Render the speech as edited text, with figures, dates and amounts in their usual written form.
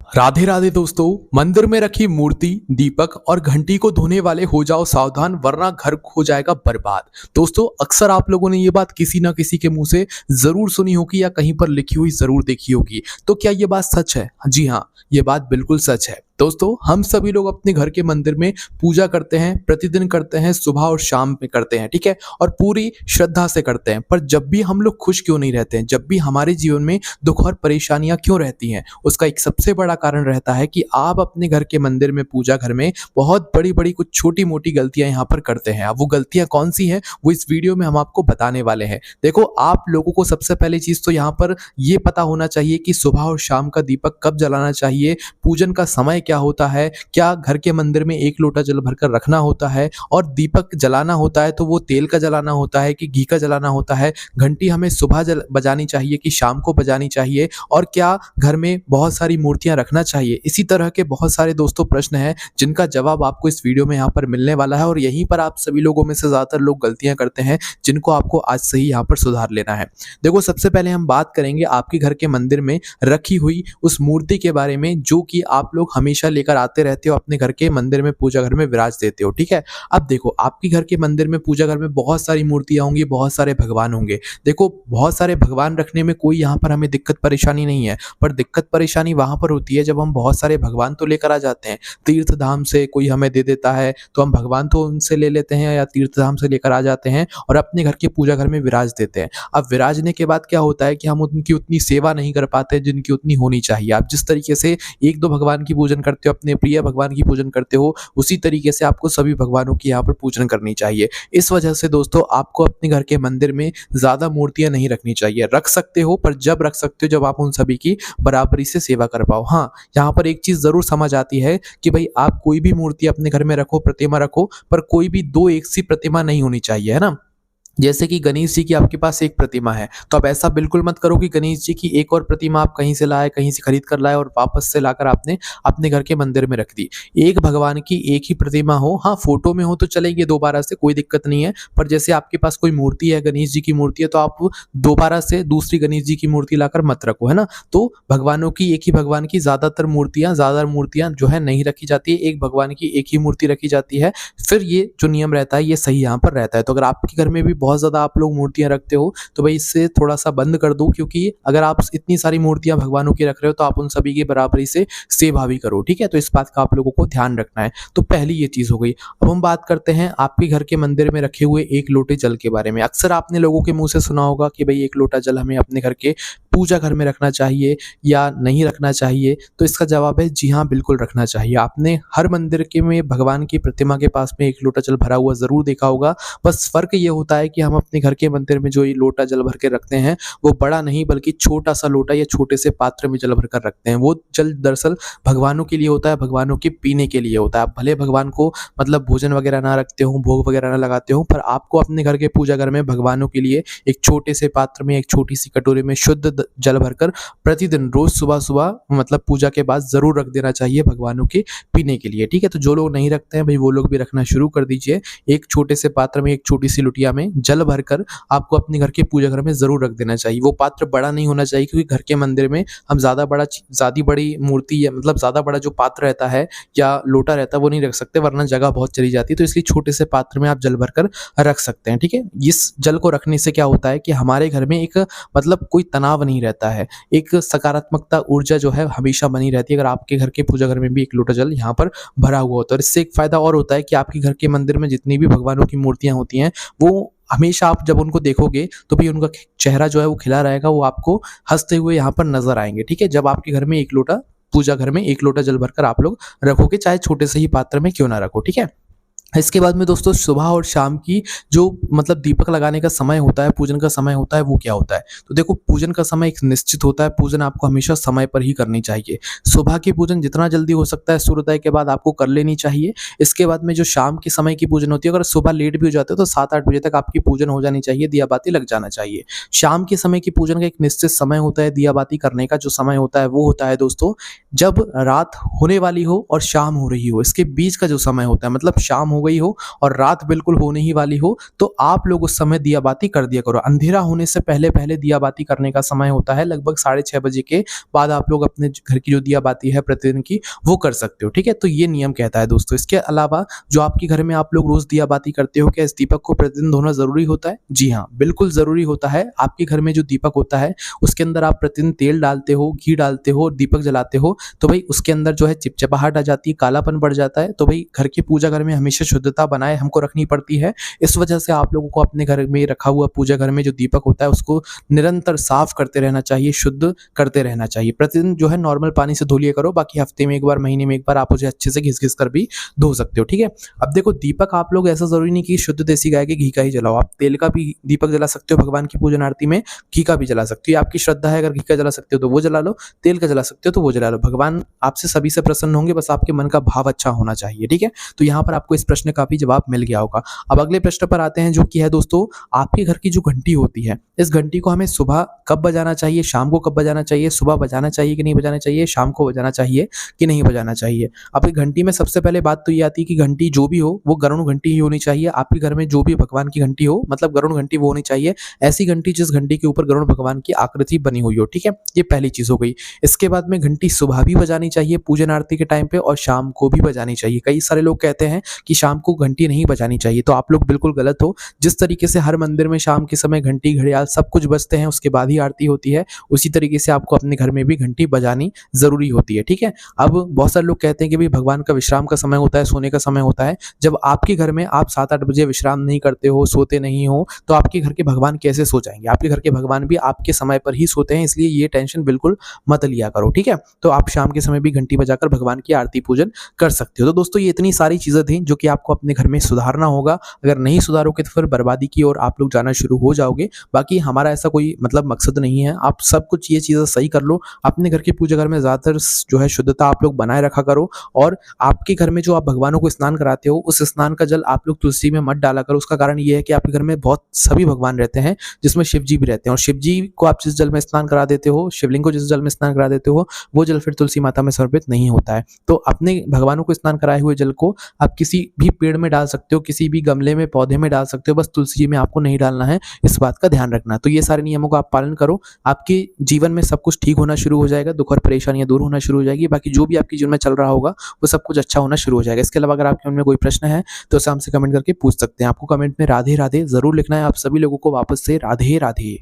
राधे राधे दोस्तों। मंदिर में रखी मूर्ति, दीपक और घंटी को धोने वाले हो जाओ सावधान, वरना घर हो जाएगा बर्बाद। दोस्तों, अक्सर आप लोगों ने ये बात किसी ना किसी के मुंह से जरूर सुनी होगी या कहीं पर लिखी हुई जरूर देखी होगी। तो क्या ये बात सच है? जी हाँ, ये बात बिल्कुल सच है। दोस्तों, हम सभी लोग अपने घर के मंदिर में पूजा करते हैं, प्रतिदिन करते हैं, सुबह और शाम में करते हैं, ठीक है, और पूरी श्रद्धा से करते हैं। पर जब भी हम लोग खुश क्यों नहीं रहते हैं, जब भी हमारे जीवन में दुख और परेशानियां क्यों रहती हैं, उसका एक सबसे बड़ा कारण रहता है कि आप अपने घर के मंदिर में, पूजा घर में बहुत बड़ी बड़ी कुछ छोटी मोटी गलतियां यहाँ पर करते हैं। अब वो गलतियां कौन सी हैं, वो इस वीडियो में हम आपको बताने वाले हैं। देखो, आप लोगों को सबसे पहली चीज तो यहाँ पर ये पता होना चाहिए कि सुबह और शाम का दीपक कब जलाना चाहिए, पूजन का समय क्या होता है, क्या घर के मंदिर में एक लोटा जल भरकर रखना होता है, और दीपक जलाना होता है तो वो तेल का जलाना होता है कि घी का जलाना होता है, घंटी हमें सुबह बजानी चाहिए कि शाम को बजानी चाहिए, और क्या घर में बहुत सारी मूर्तियां रखना चाहिए। इसी तरह के बहुत सारे दोस्तों प्रश्न हैं जिनका जवाब आपको इस वीडियो में यहाँ पर मिलने वाला है, और यहीं पर आप सभी लोगों में से ज्यादातर लोग गलतियां करते हैं जिनको आपको आज से ही यहाँ पर सुधार लेना है। देखो, सबसे पहले हम बात करेंगे आपके घर के मंदिर में रखी हुई उस मूर्ति के बारे में जो कि आप लोग हमेशा लेकर आते रहते हो, अपने घर के मंदिर में, पूजा घर में विराज देते हो, ठीक है। अब देखो, आपके घर के मंदिर में, पूजा घर में बहुत सारी मूर्तियां होंगी, बहुत सारे भगवान होंगे। देखो, बहुत सारे भगवान रखने में कोई यहाँ पर हमें दिक्कत परेशानी नहीं है, पर दिक्कत परेशानी वहां पर होती है जब हम बहुत सारे भगवान तो लेकर आ जाते हैं तीर्थ धाम से, कोई हमें दे देता है तो हम भगवान तो उनसे ले लेते हैं या तीर्थ धाम से लेकर आ जाते हैं और अपने घर के पूजा घर में विराज देते हैं। अब विराजने के बाद क्या होता है कि हम उनकी उतनी सेवा नहीं कर पाते जिनकी उतनी होनी चाहिए। आप जिस तरीके से एक दो भगवान की पूजन करते हो, अपने प्रिय भगवान की पूजन करते हो, उसी तरीके से आपको सभी भगवानों की यहाँ पर पूजन करनी चाहिए। इस वजह से दोस्तों, आपको अपने घर के मंदिर में ज्यादा मूर्तियां नहीं रखनी चाहिए। रख सकते हो, पर जब रख सकते हो जब आप उन सभी की बराबरी से सेवा कर पाओ। हाँ, यहाँ पर एक चीज जरूर समझ आती है कि भाई आप कोई भी मूर्ति अपने घर में रखो, प्रतिमा रखो, पर कोई भी दो एक सी प्रतिमा नहीं होनी चाहिए, है ना। जैसे कि गणेश जी की आपके पास एक प्रतिमा है, तो आप ऐसा बिल्कुल मत करो कि गणेश जी की एक और प्रतिमा आप कहीं से लाए, कहीं से खरीद कर लाए और वापस से लाकर आपने अपने घर के मंदिर में रख दी। एक भगवान की एक ही प्रतिमा हो, हाँ फोटो में हो तो चलेंगे दोबारा से, कोई दिक्कत नहीं है, पर जैसे आपके पास कोई मूर्ति है, गणेश जी की मूर्ति है, तो आप दोबारा से दूसरी गणेश जी की मूर्ति लाकर मत रखो, है ना। तो भगवानों की, एक ही भगवान की ज्यादा मूर्तियां जो है नहीं रखी जाती है, एक भगवान की एक ही मूर्ति रखी जाती है। फिर ये जो नियम रहता है ये सही यहाँ पर रहता है। तो अगर आपके घर में भी बहुत ज्यादा आप लोग मूर्तियां रखते हो तो भाई इससे थोड़ा सा बंद कर दो, क्योंकि अगर आप इतनी सारी मूर्तियां भगवानों की रख रहे हो तो आप उन सभी की बराबरी से सेवा भी करो, ठीक है। तो इस बात का आप लोगों को ध्यान रखना है। तो पहली ये चीज हो गई। अब हम बात करते हैं आपके घर के मंदिर में रखे हुए एक लोटे जल के बारे में। अक्सर आपने लोगों के मुंह से सुना होगा कि भाई एक लोटा जल हमें अपने घर के पूजा घर में रखना चाहिए या नहीं रखना चाहिए। तो इसका जवाब है जी हाँ, बिल्कुल रखना चाहिए। आपने हर मंदिर के में भगवान की प्रतिमा के पास में एक लोटा जल भरा हुआ जरूर देखा होगा। बस फर्क ये होता है कि हम अपने घर के मंदिर में जो ये लोटा जल भर के रखते हैं वो बड़ा नहीं बल्कि छोटा सा लोटा या छोटे से पात्र में जल भर कर रखते हैं। वो जल दरअसल भगवानों के लिए होता है, भगवानों के पीने के लिए होता है। आप भले भगवान को मतलब भोजन वगैरह ना रखते हो, भोग वगैरह ना लगाते हो, पर आपको अपने घर के पूजा घर में भगवानों के लिए एक छोटे से पात्र में, एक छोटी सी कटोरी में शुद्ध जल भरकर प्रतिदिन रोज सुबह सुबह मतलब पूजा के बाद जरूर रख देना चाहिए भगवानों के पीने के लिए, ठीक है। तो जो लोग नहीं रखते हैं भाई वो लोग भी रखना शुरू कर दीजिए। एक छोटे से पात्र में, एक छोटी सी लुटिया में जल भरकर आपको अपने घर के पूजा घर में जरूर रख देना चाहिए। वो पात्र बड़ा नहीं होना चाहिए, क्योंकि घर के मंदिर में हम ज्यादा बड़ी मूर्ति या मतलब ज्यादा बड़ा जो पात्र रहता है या लोटा रहता है वो नहीं रख सकते, वरना जगह बहुत चली जाती है। तो इसलिए छोटे से पात्र में आप जल भरकर रख सकते हैं, ठीक है। इस जल को रखने से क्या होता है कि हमारे घर में एक मतलब कोई तनाव नहीं रहता है, एक सकारात्मकता ऊर्जा जो है हमेशा बनी रहती है अगर आपके घर के पूजा घर में भी एक लोटा जल यहाँ पर भरा हुआ होता है। और इससे एक फायदा और होता है कि आपके घर के मंदिर में जितनी भी भगवानों की मूर्तियां होती हैं वो हमेशा आप जब उनको देखोगे तो भी उनका चेहरा जो है वो खिला रहेगा, वो आपको हंसते हुए यहाँ पर नजर आएंगे, ठीक है। जब आपके घर में एक लोटा, पूजा घर में एक लोटा जल भरकर आप लोग रखोगे, चाहे छोटे से ही पात्र में क्यों ना रखो, ठीक है। इसके बाद में दोस्तों, सुबह और शाम की जो मतलब दीपक लगाने का समय होता है, पूजन का समय होता है, वो क्या होता है। तो देखो, पूजन का समय एक निश्चित होता है। पूजन आपको हमेशा समय पर ही करनी चाहिए। सुबह की पूजन जितना जल्दी हो सकता है सूर्योदय के बाद आपको कर लेनी चाहिए। इसके बाद में जो शाम के समय की पूजन होती है, अगर सुबह लेट भी हो जाते हो तो 7-8 बजे तक आपकी पूजन हो जानी चाहिए, दिया बाती लग जाना चाहिए। शाम के समय की पूजन का एक निश्चित समय होता है। दिया बाती करने का जो समय होता है वो होता है दोस्तों जब रात होने वाली हो और शाम हो रही हो, इसके बीच का जो समय होता है, मतलब शाम हो गई हो और रात बिल्कुल होने ही वाली हो, तो आप लोग उस समय दिया बाती कर दिया करो। अंधेरा होने से पहले पहले दिया बाती करने का समय होता है लगभग 6:30 बजे के बाद आप लोग अपने घर की जो दिया बाती है प्रतिदिन की वो कर सकते हो, ठीक है। तो ये नियम कहता है दोस्तों। इसके अलावा जो आपके घर में आप लोग रोज दिया बाती करते हो, क्या इस दीपक को प्रतिदिन धोना जरूरी होता है? जी हाँ, बिल्कुल जरूरी होता है। आपके घर में जो दीपक होता है उसके अंदर आप प्रतिदिन तेल डालते हो, घी डालते हो, दीपक जलाते हो, तो भाई उसके अंदर जो है चिपचिपाहट आ जाती है, कालापन बढ़ जाता है। तो भाई घर की पूजा घर में हमेशा शुद्धता बनाए हमको रखनी पड़ती है। इस वजह से आप लोगों को अपने घर में रखा हुआ पूजा घर में जो दीपक होता है उसको निरंतर साफ करते रहना चाहिए, शुद्ध करते रहना चाहिए। प्रतिदिन जो है नॉर्मल पानी से धो लिया करो, बाकी हफ्ते में एक बार, महीने में एक बार आप उसे अच्छे से घिस-घिस कर भी धो सकते हो, ठीक है। अब देखो दीपक आप लोग ऐसा जरूरी नहीं कि शुद्ध देसी गाय के घी का ही जलाओ, आप तेल का भी दीपक जला सकते हो भगवान की पूजन आरती में, घी का भी जला सकते हो। ये आपकी श्रद्धा है, अगर घी का जला सकते हो तो वो जला लो, तेल का जला सकते हो तो वो जला लो। भगवान आपसे सभी से प्रसन्न होंगे, बस आपके मन का भाव अच्छा होना चाहिए, ठीक है। तो यहाँ पर आपको इस प्रश्न का भी जवाब मिल गया होगा। अब अगले प्रश्न पर आते हैं जो कि है दोस्तों, आपके घर की जो घंटी होती है, इस घंटी को हमें सुबह कब बजाना चाहिए, शाम को कब बजाना चाहिए, सुबह बजाना चाहिए कि नहीं बजाना चाहिए, शाम को बजाना चाहिए कि नहीं बजाना चाहिए। अब घंटी में सबसे पहले बात तो ये आती है कि घंटी जो भी हो वो गरुड़ घंटी ही होनी चाहिए। आपके घर में जो भी भगवान की घंटी हो, मतलब गरुड़ घंटी वो होनी चाहिए, ऐसी घंटी जिस घंटी के ऊपर गरुड़ भगवान की आकृति बनी हुई हो, ठीक है। ये पहली चीज हो गई। इसके बाद में घंटी सुबह भी बजानी चाहिए पूजन आरती के टाइम पे, और शाम को भी बजानी चाहिए। कई सारे लोग कहते हैं कि शाम को घंटी नहीं बजानी चाहिए, तो आप लोग बिल्कुल गलत हो। जिस तरीके से हर मंदिर में शाम के समय घंटी घड़ियाल सब कुछ बजते हैं, उसके बाद ही आरती होती है, उसी तरीके से आपको अपने घर में भी घंटी बजानी जरूरी होती है, ठीक है। अब बहुत सारे लोग कहते हैं कि भाई भगवान का विश्राम का समय होता है, सोने का समय होता है। जब आपके घर में आप 7-8 बजे विश्राम नहीं करते हो, सोते नहीं हो, तो आपके घर के भगवान कैसे सो जाएंगे? आपके घर के भगवान भी आपके समय पर ही सोते हैं, इसलिए ये टेंशन बिल्कुल मत लिया करो, ठीक है। तो आप शाम के समय भी घंटी बजाकर भगवान की आरती पूजन कर सकते हो। तो दोस्तों ये इतनी सारी चीजें थी जो कि आपको अपने घर में सुधारना होगा। अगर नहीं सुधारोगे तो फिर बर्बादी की ओर आप लोग जाना शुरू हो जाओगे। बाकी हमारा ऐसा कोई मतलब मकसद नहीं है, आप सब कुछ ये चीजें सही कर लो। अपने घर के पूजा घर में ज्यादातर जो है शुद्धता आप लोग बनाए रखा करो, और आपके घर में जो आप भगवानों को स्नान कराते हो उस स्नान का जल आप लोग तुलसी में मत डाला करो। उसका कारण ये है कि आपके घर में बहुत सभी भगवान रहते हैं, जिसमें शिव जी भी रहते हैं, और शिव जी को आप जिस जल में स्नान करा देते हो, शिवलिंग को जिस जल में स्नान करा देते हो, वो जल फिर तुलसी माता में समर्पित नहीं होता है। तो अपने भगवानों को स्नान कराए हुए जल को आप किसी भी पेड़ में डाल सकते हो, किसी भी गमले में, पौधे में डाल सकते हो, बस तुलसी जी में आपको नहीं डालना है, इस बात का ध्यान रखना। तो ये सारे नियमों का आप पालन करो, आपके जीवन में सब कुछ ठीक होना शुरू हो जाएगा, दुख और परेशानियां दूर होना शुरू हो जाएगी। बाकी जो भी आपके जीवन में चल रहा होगा वो सब कुछ अच्छा होना शुरू हो जाएगा। इसके अलावा अगर आपके मन में कोई प्रश्न है तो उसे हमसे कमेंट करके पूछ सकते हैं। आपको कमेंट में राधे राधे जरूर लिखना है। आप सभी लोगों को वापस से राधे राधे।